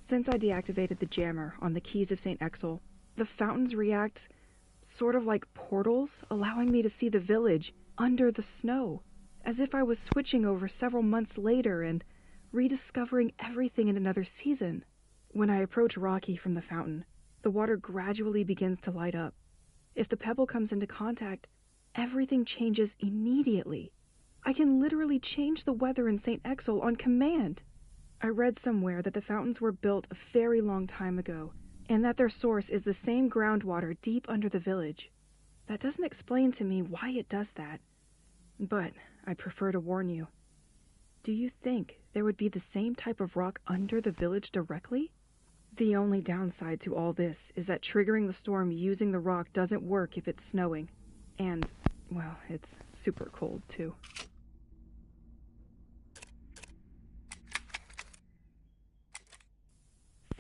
Since I deactivated the jammer on the Keys of St. Exel, the fountains react sort of like portals, allowing me to see the village under the snow, as if I was switching over several months later and rediscovering everything in another season. When I approach Rocky from the fountain, the water gradually begins to light up. If the pebble comes into contact, everything changes immediately. I can literally change the weather in St. Exel on command. I read somewhere that the fountains were built a very long time ago, and that their source is the same groundwater deep under the village. That doesn't explain to me why it does that, but I prefer to warn you. Do you think there would be the same type of rock under the village directly? The only downside to all this is that triggering the storm using the rock doesn't work if it's snowing. And, well, it's super cold too.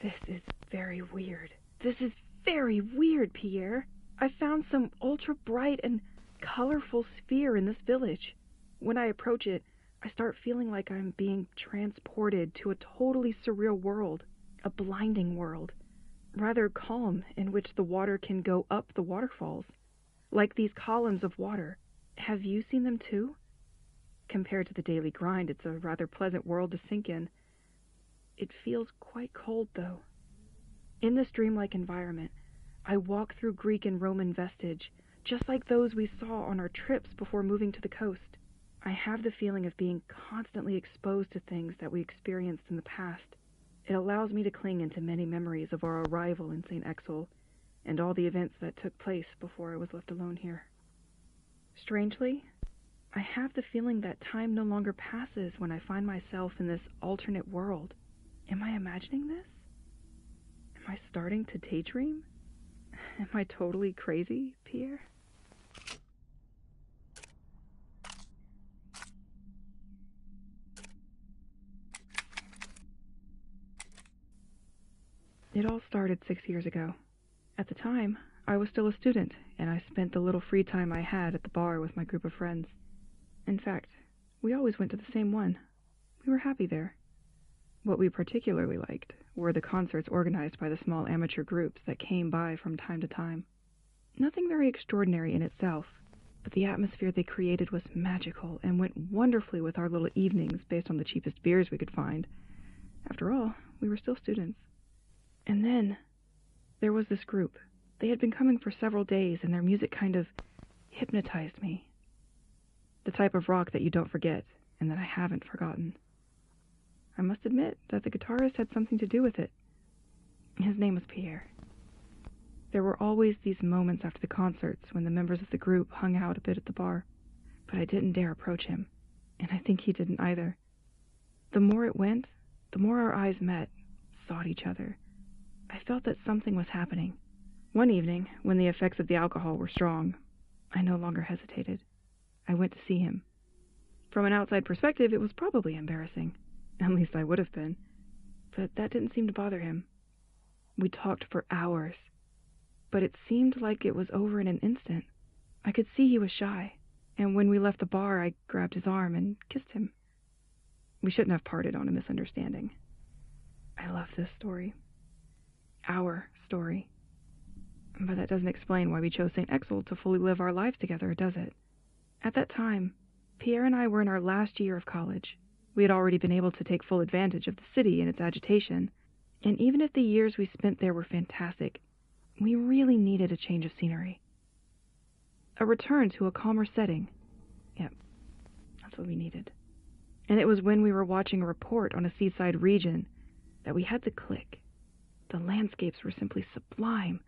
This is very weird. This is very weird, Pierre. I found some ultra-bright and colorful sphere in this village. When I approach it, I start feeling like I'm being transported to a totally surreal world, a blinding world, rather calm, in which the water can go up the waterfalls, like these columns of water. Have you seen them too? Compared to the daily grind, it's a rather pleasant world to sink in. It feels quite cold, though. In this dreamlike environment, I walk through Greek and Roman vestige, just like those we saw on our trips before moving to the coast. I have the feeling of being constantly exposed to things that we experienced in the past. It allows me to cling into many memories of our arrival in St. Exel, and all the events that took place before I was left alone here. Strangely, I have the feeling that time no longer passes when I find myself in this alternate world. Am I imagining this? Am I starting to daydream? Am I totally crazy, Pierre? It all started 6 years ago. At the time, I was still a student, and I spent the little free time I had at the bar with my group of friends. In fact, we always went to the same one. We were happy there. What we particularly liked were the concerts organized by the small amateur groups that came by from time to time. Nothing very extraordinary in itself, but the atmosphere they created was magical and went wonderfully with our little evenings based on the cheapest beers we could find. After all, we were still students. And then, there was this group. They had been coming for several days, and their music kind of hypnotized me. The type of rock that you don't forget, and that I haven't forgotten. I must admit that the guitarist had something to do with it. His name was Pierre. There were always these moments after the concerts when the members of the group hung out a bit at the bar, but I didn't dare approach him, and I think he didn't either. The more it went, the more our eyes met, sought each other. I felt that something was happening. One evening, when the effects of the alcohol were strong, I no longer hesitated. I went to see him. From an outside perspective, it was probably embarrassing. At least I would have been. But that didn't seem to bother him. We talked for hours, but it seemed like it was over in an instant. I could see he was shy, and when we left the bar, I grabbed his arm and kissed him. We shouldn't have parted on a misunderstanding. I love this story. Our story. But that doesn't explain why we chose St. Exel to fully live our lives together, does it? At that time, Pierre and I were in our last year of college. We had already been able to take full advantage of the city and its agitation, and even if the years we spent there were fantastic, we really needed a change of scenery. A return to a calmer setting. Yep, that's what we needed. And it was when we were watching a report on a seaside region that we had to click. The landscapes were simply sublime.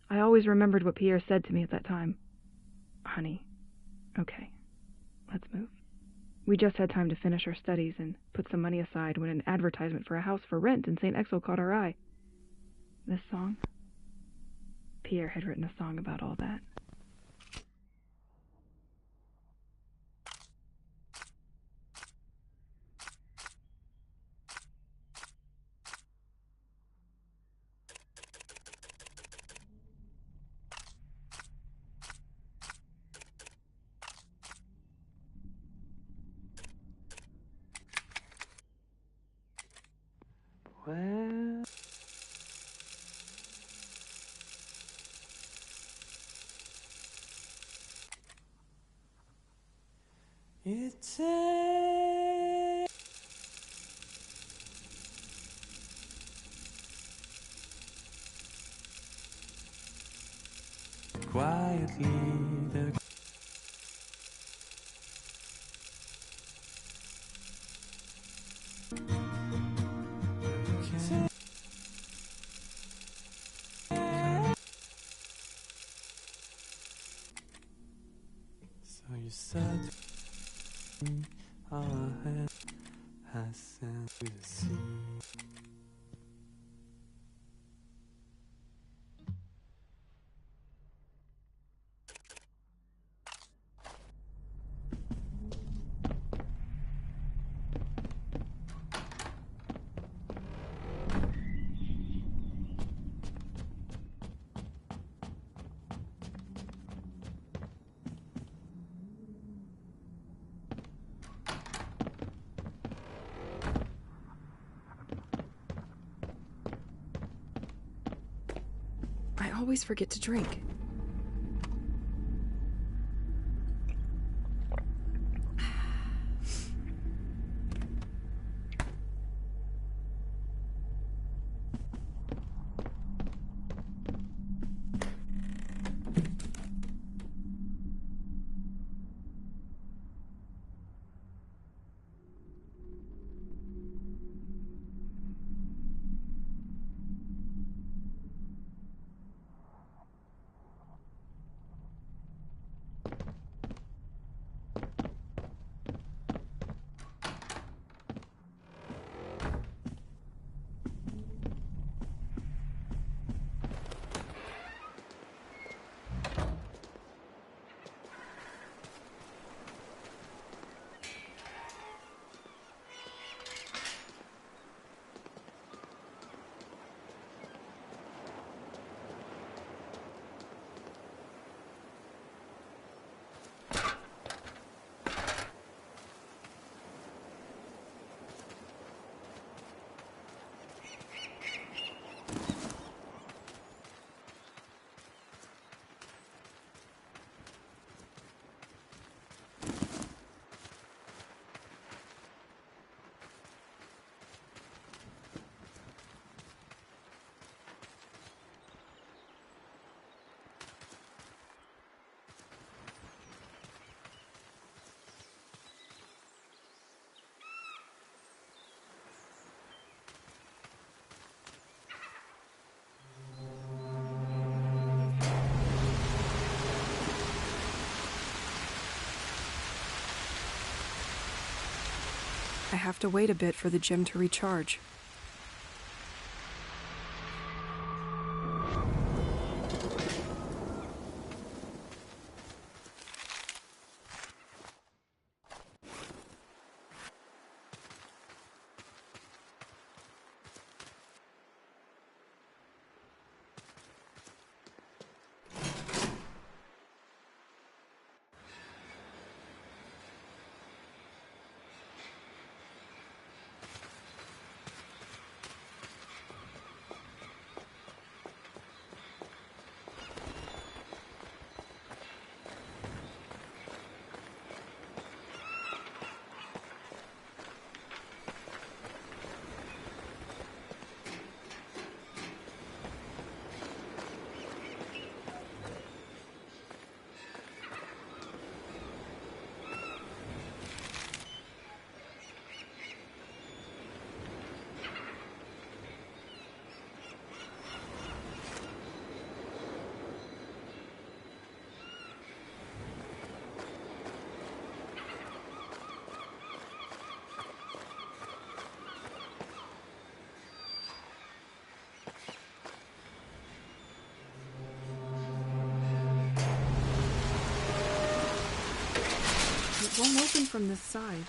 I always remembered what Pierre said to me at that time. Honey, okay, let's move. We just had time to finish our studies and put some money aside when an advertisement for a house for rent in St. Exel caught our eye. This song? Pierre had written a song about all that. Well, Take quietly the so you said our head has sent to the sea. I always forget to drink. I have to wait a bit for the gym to recharge. It won't open from this side.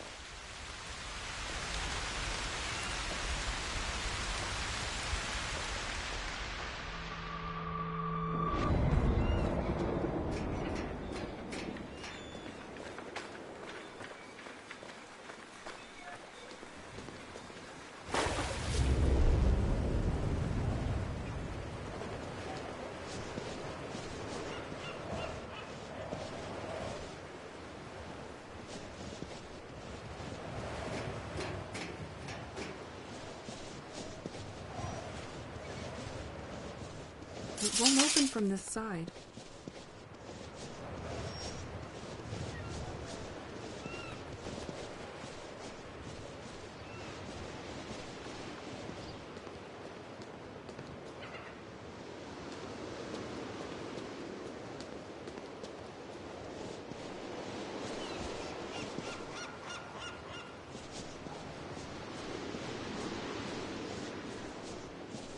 It won't open from this side.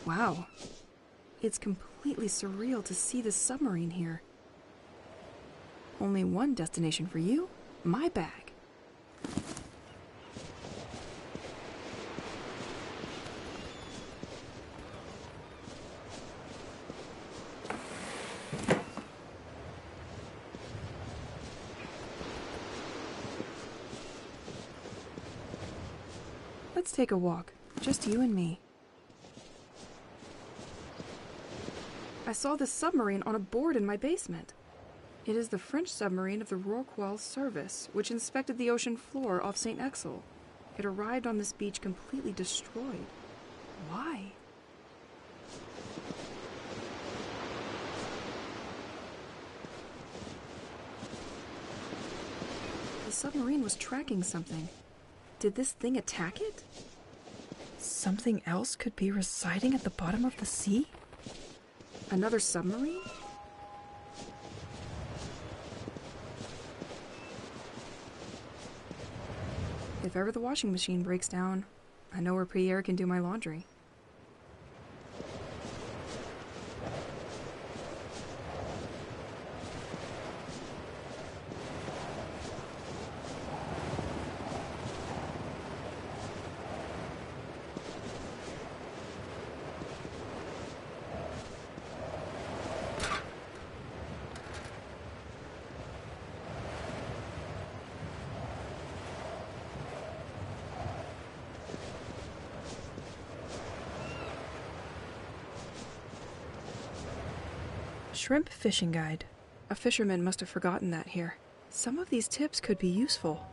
Wow. It's completely surreal to see this submarine here. Only one destination for you, my bag. Let's take a walk, just you and me. I saw this submarine on a board in my basement. It is the French submarine of the Rorqual service, which inspected the ocean floor off St. Exel. It arrived on this beach completely destroyed. Why? The submarine was tracking something. Did this thing attack it? Something else could be residing at the bottom of the sea? Another submarine? If ever the washing machine breaks down, I know where Pierre can do my laundry. Shrimp fishing guide. A fisherman must have forgotten that here. Some of these tips could be useful.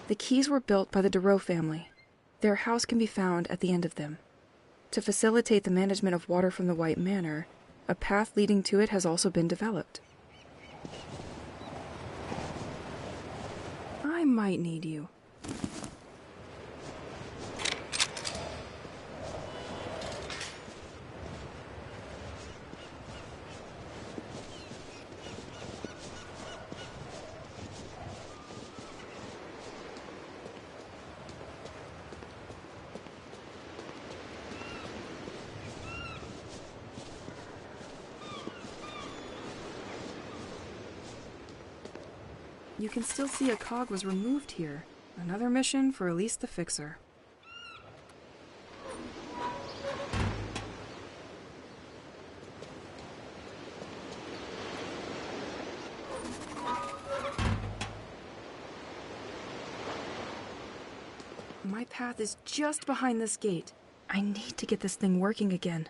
The quays were built by the Darrow family. Their house can be found at the end of them. To facilitate the management of water from the White Manor, a path leading to it has also been developed. I might need you. You can still see a cog was removed here. Another mission for Elise the Fixer. My path is just behind this gate. I need to get this thing working again.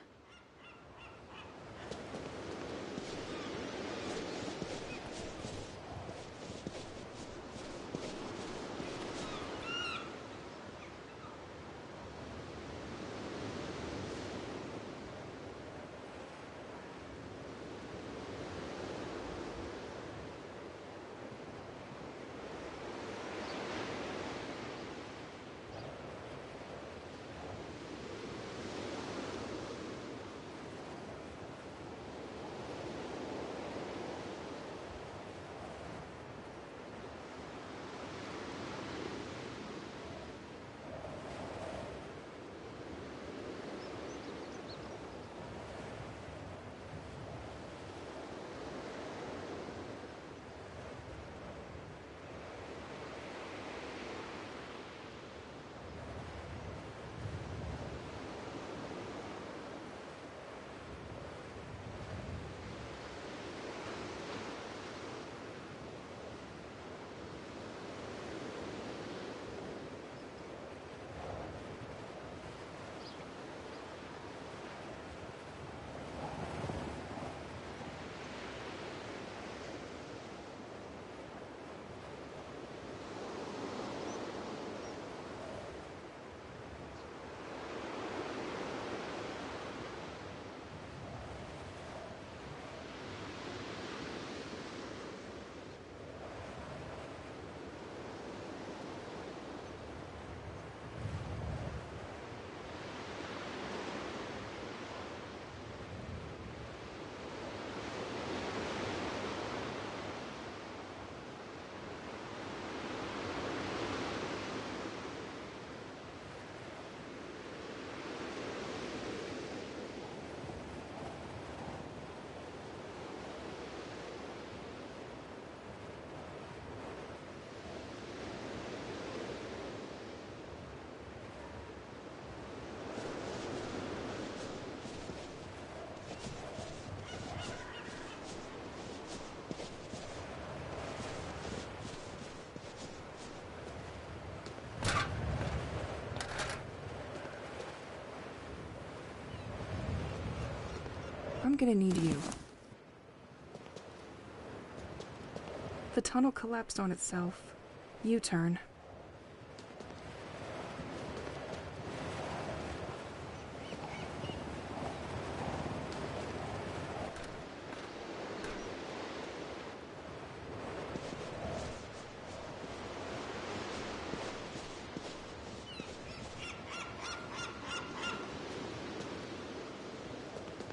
I'm gonna need you. The tunnel collapsed on itself. U-turn.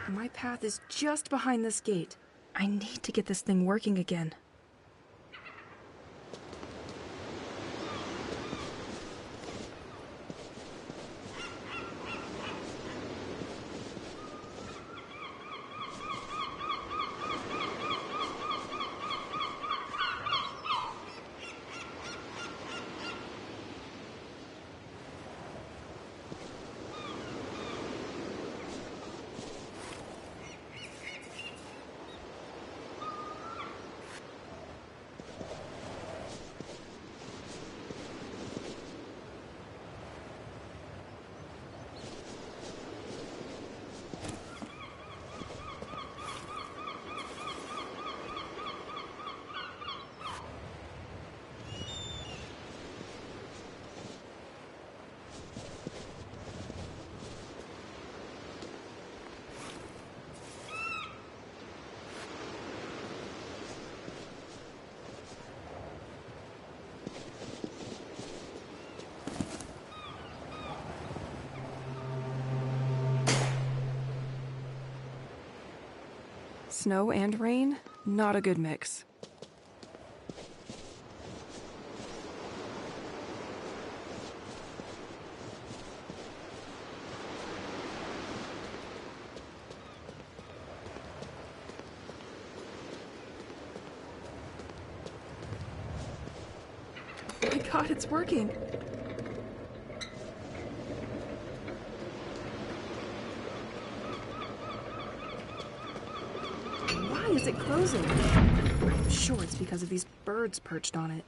My path is just behind this gate. I need to get this thing working again. Snow and rain? Not a good mix. God, it's working. Why is it closing? I'm sure it's because of these birds perched on it.